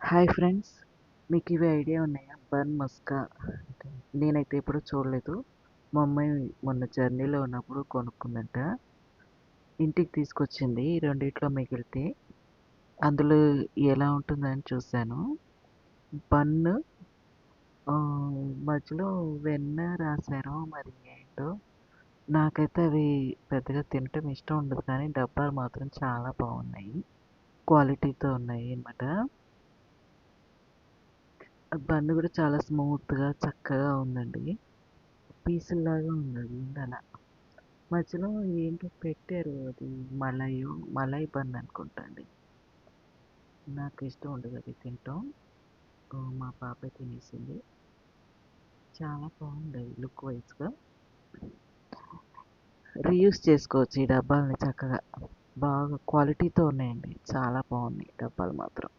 Hi friends, మీకు ఇవి idea ఉన్నాయా? బన్ మస్కా అంటే నేనైతే ఎప్పుడూ చూడలేదు. మా అమ్మాయి మొన్న జర్నీలో ఉన్నప్పుడు కొనుక్కుందంట. ఇంటికి తీసుకొచ్చింది. ఈ రెండిట్లో మిగిలితే అందులో ఎలా ఉంటుందని చూశాను. బన్ మధ్యలో వెన్న రాశారో మరి ఏంటో. నాకైతే అవి పెద్దగా తినటం ఇష్టం ఉండదు, కానీ డబ్బాలు మాత్రం చాలా బాగున్నాయి, క్వాలిటీతో ఉన్నాయి అన్నమాట. బన్ కూడా చాలా స్మూత్గా చక్కగా ఉందండి. పీసుల్లాగా ఉన్నది అలా. మధ్యలో ఏంటో పెట్టారు, అది మలై బన్ అనుకుంటా అండి. నాకు ఇష్టం ఉండదు అది తినటం. మా పాప తినేసింది. చాలా బాగుంది అది లుక్ వైజ్గా. రీయూస్ చేసుకోవచ్చు ఈ డబ్బాలని చక్కగా. బాగా క్వాలిటీతో ఉన్నాయండి, చాలా బాగున్నాయి డబ్బాలు మాత్రం.